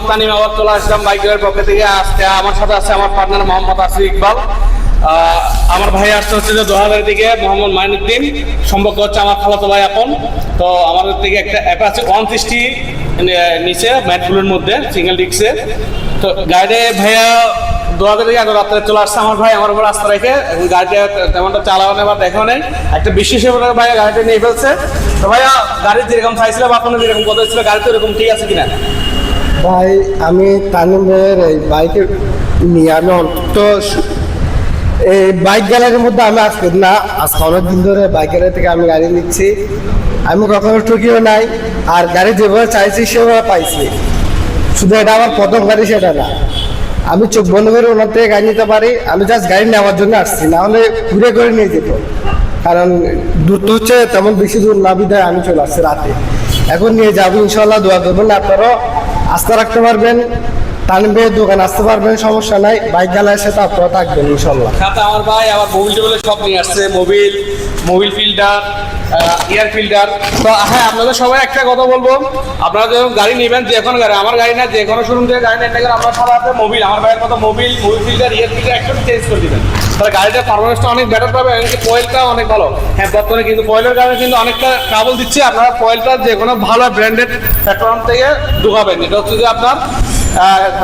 তানিম আবার চলে আসলাম বাইকের পক্ষ থেকে। আজকে আমার সাথে আছে আমার পার্টনার মোহাম্মদ আসিফ ইকবাল। আমার ভাই আসতে হচ্ছে যে দোহাবের দিকে মোহাম্মদ মাইনুদ্দিন, সম্পর্ক হচ্ছে আমার খালাতো ভাই আপন। তো আমাদের থেকে একটা অ্যাপাচি 160 নিচে ম্যাটগুলোর মধ্যে সিঙ্গেল ডিস্কে। তো গাড়ি ভাইয়া দোহাবের দিকে এত রাত্রে চলে আসছে আমার ভাই আমার উপর রাস্তা রেখে, এখন গাড়িটা তেমনটা চালানো বা দেখাও নেই। একটা বিশেষ ভাইয়া গাড়িটা নিয়ে ফেলছে। তো ভাইয়া গাড়ির যেরকম চাইছিল বা আপনার যেরকম কথা ছিল গাড়ি তো এরকম ঠিক আছে কিনা? ভাই আমি তানিমের এই বাইকে নিয়ে আমি অন্তত এই বাইক গ্যালারির মধ্যে আমি আজকে অনেকদিন ধরে বাইক গ্যালারি থেকে আমি গাড়ি নিচ্ছি। আমি কখনো ঠকিও নাই, আর গাড়ি যেভাবে চাইছি সেভাবে পাইছি। শুধু এটা আমার প্রথম গাড়ি সেটা না, আমি চোখ বন্ধ করে ওনার থেকে গাড়ি নিতে পারি। আমি জাস্ট গাড়ি নেওয়ার জন্য আসছি, না হলে ঘুরে করে নিয়ে যেত। কারণ দূর তো হচ্ছে তেমন বেশি দূর না, বিধায় আমি চলে আসছি রাতে। এখন নিয়ে যাবো ইনশাল্লাহ, দোয়া করবেন আপনারাও আস্থা রাখতে পারবেন, তানবের দোকান আসতে পারবেন, সমস্যা নাই। বাইক গ্যালারির সাথে আপনারা থাকবেন ইনশাল্লাহ। সাথে আমার ভাই আবার মোবিল টোবিল সব নিয়ে আসছে, মোবিল ফিল্টার, এয়ার ফিল্টার। তো হ্যাঁ, আপনাদের সবাই একটা কথা বলবো, আপনারা যখন গাড়ি নেবেন, যে কোনো গাড়ি, আমার গাড়ি না যে কোনো শোরুম থেকে গাড়ি নেন না কেন, আপনার সবার হাতে মোবিল, আমার ভাইয়ের কথা মোবিল ফিল্টার, এয়ার ফিল্টার একসাথে চেঞ্জ করে দিবেন। তাহলে গাড়িটার পারফরমেন্সটা অনেক বেটার পাবে, এমনকি কয়েলটাও অনেক ভালো। হ্যাঁ, বর্তমানে কিন্তু কয়েলের কারণে কিন্তু অনেকটা ট্রাবল দিচ্ছে। আপনারা কয়েলটা যে কোনো ভালো ব্র্যান্ডেড পেট্রোল থেকে ঢুকাবেন। এটা হচ্ছে যে আপনার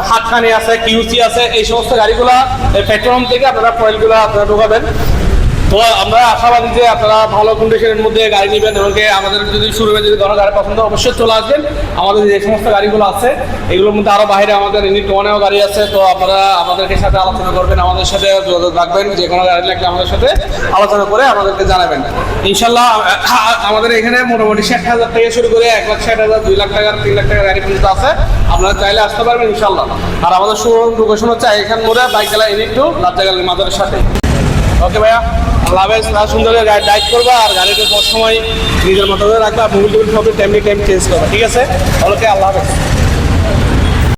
হাতখানি আছে, কিউসি আছে, এই সমস্ত গাড়িগুলা পেট্রোল থেকে আপনারা কয়েলগুলো আপনারা ঢুকাবেন। তো আমরা আশাবাদী যে আপনারা ভালো কন্ডিশনের মধ্যে গাড়ি নেবেন, এবং আমাদের যদি শোরুমে যদি কোনো গাড়ি পছন্দ অবশ্যই চলে আসবেন। আমাদের যে সমস্ত গাড়িগুলো আছে এগুলোর মধ্যে আরও বাইরে আমাদের ইউনিট ওয়ানেও গাড়ি আছে। তো আপনারা আমাদেরকে সাথে আলোচনা করবেন, আমাদের সাথে যোগাযোগ রাখবেন, যে কোনো গাড়ি লাগলে আমাদের সাথে আলোচনা করে আমাদেরকে জানাবেন। ইনশাল্লাহ আমাদের এখানে মোটামুটি 60,000 থেকে শুরু করে 1,60,000, 2 লাখ টাকার, 3 লাখ টাকার গাড়ি পর্যন্ত আছে। আপনারা চাইলে আসতে পারবেন ইনশাল্লাহ। আর আমাদের শোরুম লোকেশন হচ্ছে এখান মোড়ে বাইক গেলা ইউনিট 2 লাজ্জাগালী মাজারের সাথে। ওকে ভাইয়া, আল্লাহ হাফেজ। সুন্দর গাড়ি ডাইভ করবা, আর গাড়িটা সব সময় নিজের মতো করে রাখবা, মোবিল টোবিল সবই টাইম চেঞ্জ করবা, ঠিক আছে? ওকে, আল্লাহ হাফেজ।